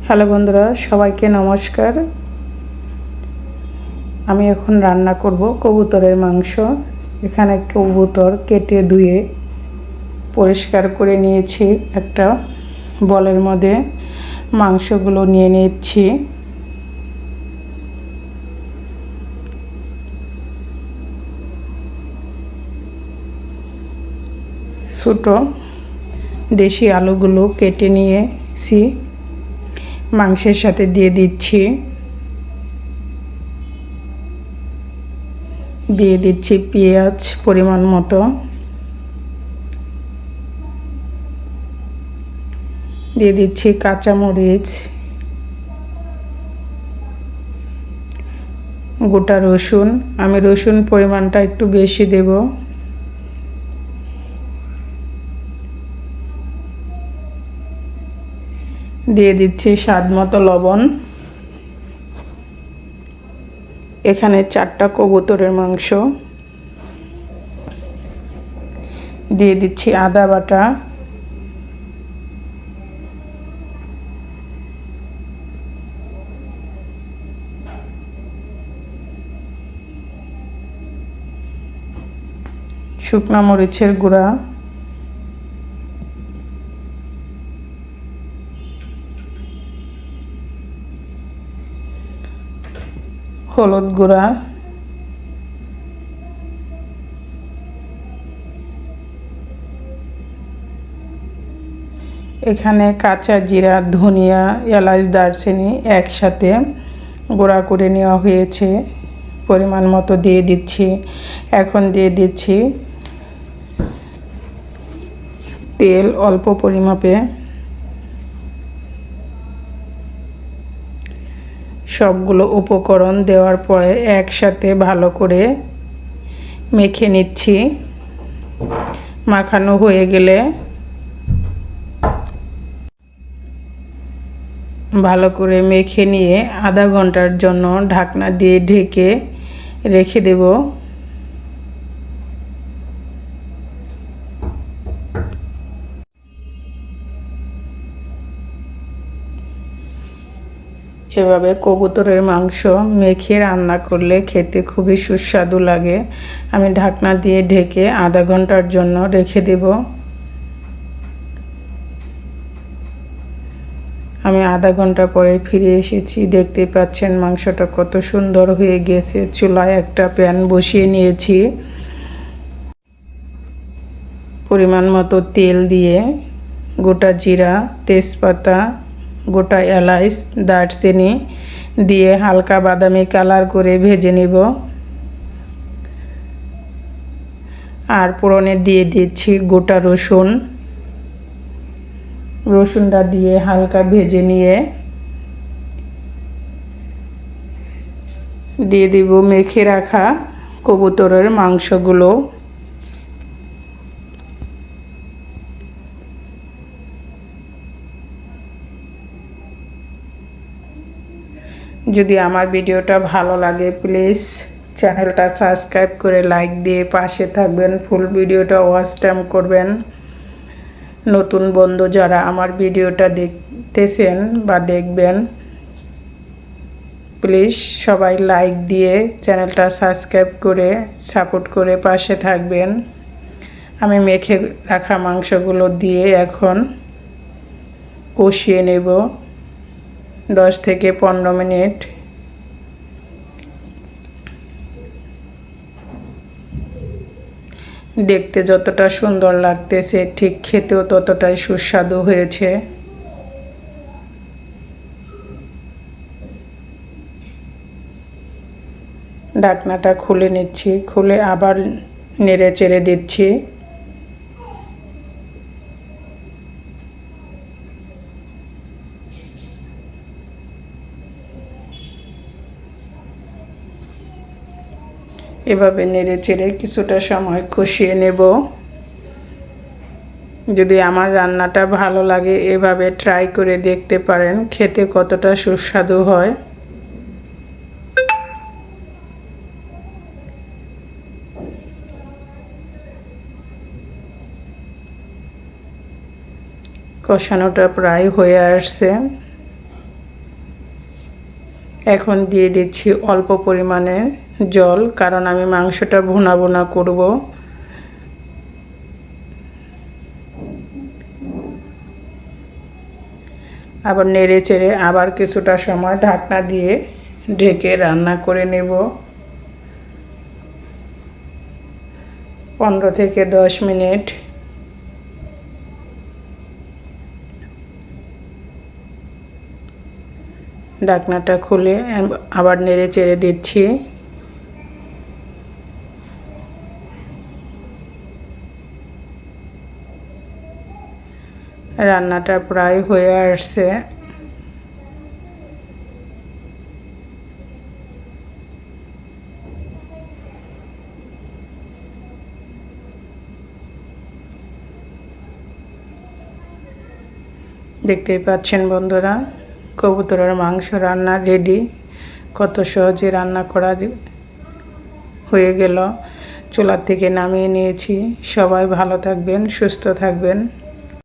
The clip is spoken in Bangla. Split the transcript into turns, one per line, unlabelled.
হ্যালো বন্ধুরা, সবাইকে নমস্কার। আমি এখন রান্না করব কবুতরের মাংস। এখানে কবুতর কেটে ধুয়ে পরিষ্কার করে নিয়েছি। একটা বলের মধ্যে মাংসগুলো নিয়ে নিচ্ছি। ছোটো দেশি আলুগুলো কেটে নিয়েছি, মাংসের সাথে দিয়ে দিচ্ছি। দিয়ে দিচ্ছি পেঁয়াজ পরিমাণ মতো, দিয়ে দিচ্ছি কাঁচামরিচ, গোটা রসুন। আমি রসুন পরিমাণটা একটু বেশি দেব। দিয়ে দিচ্ছি স্বাদ মতো লবণ। এখানে 4টা কবুতরের মাংস। দিয়ে দিচ্ছি আদা বাটা, শুকনো মরিচের গুঁড়া, হলুদ গুঁড়া, এখানে কাঁচা জিরা, ধনিয়া, এলাচ, দারচিনি একসাথে গুঁড়া করে নেওয়া হয়েছে, পরিমাণ মতো দিয়ে দিচ্ছি। এখন দিয়ে দিচ্ছি তেল অল্প পরিমাপে। সবগুলো উপকরণ দেওয়ার পরে একসাথে ভালো করে মেখে নিচ্ছি। মাখানো হয়ে গেলে ভালো করে মেখে নিয়ে আধা ঘন্টার জন্য ঢাকনা দিয়ে ঢেকে রেখে দেব। এভাবে কবুতরের মাংস মেখে রান্না করলে খেতে খুবই সুস্বাদু লাগে। আমি ঢাকনা দিয়ে ঢেকে আধা ঘন্টার জন্য রেখে দেব। আমি আধা ঘন্টা পরে ফিরে এসেছি। দেখতে পাচ্ছেন মাংসটা কত সুন্দর হয়ে গেছে। চুলায় একটা প্যান বসিয়ে নিয়েছি। পরিমাণ মতো তেল দিয়ে গোটা জিরা, তেজপাতা, গোটা এলাচ, দারচিনি দিয়ে হালকা বাদামি কালার করে ভেজে নেব। আর ফোড়নে দিয়ে দিচ্ছি গোটা রসুন। রসুনটা দিয়ে হালকা ভেজে নিয়ে দিয়ে দিব মেখে রাখা কবুতরের মাংসগুলো। যদি আমার ভিডিওটা ভালো লাগে প্লিজ চ্যানেলটা সাবস্ক্রাইব করে লাইক দিয়ে পাশে থাকবেন। ফুল ভিডিওটা ওয়াচ টাইম করবেন। নতুন বন্ধু যারা আমার ভিডিওটা দেখতেছেন বা দেখবেন, প্লিজ সবাই লাইক দিয়ে চ্যানেলটা সাবস্ক্রাইব করে সাপোর্ট করে পাশে থাকবেন। আমি মেখে রাখা মাংসগুলো দিয়ে এখন কষিয়ে নেব 10 থেকে 15 মিনিট। দেখতে যতটা সুন্দর লাগতেছে ঠিক খেতেও ততটাই সুস্বাদু হয়েছে। ঢাকনাটা খুলে নিচ্ছি, খুলে আবার নেড়ে চেড়ে দিচ্ছি। এভাবে নেড়ে চেড়ে কিছুটা সময় কষিয়ে নেব। যদি আমার রান্নাটা ভালো লাগে এভাবে ট্রাই করে দেখতে পারেন, খেতে কতটা সুস্বাদু হয়। কষানোটা প্রায় হয়ে আসছে। এখন দিয়ে দিচ্ছি অল্প পরিমাণে জল, কারণ আমি মাংসটা ভুনা ভুনা করব। আবার নেড়ে চেড়ে আবার কিছুটা সময় ঢাকনা দিয়ে ঢেকে রান্না করে নেব 15 থেকে 10 মিনিট। ঢাকনাটা খুলে আবার নেড়ে চেড়ে দিচ্ছি। রান্নাটা প্রায় হয়ে আসছে। দেখতেই পাচ্ছেন বন্ধুরা, কবুতরের মাংস রান্না রেডি। কত সহজে রান্না করা হয়ে গেল। চুলা থেকে নামিয়ে নিয়েছি। সবাই ভালো থাকবেন, সুস্থ থাকবেন।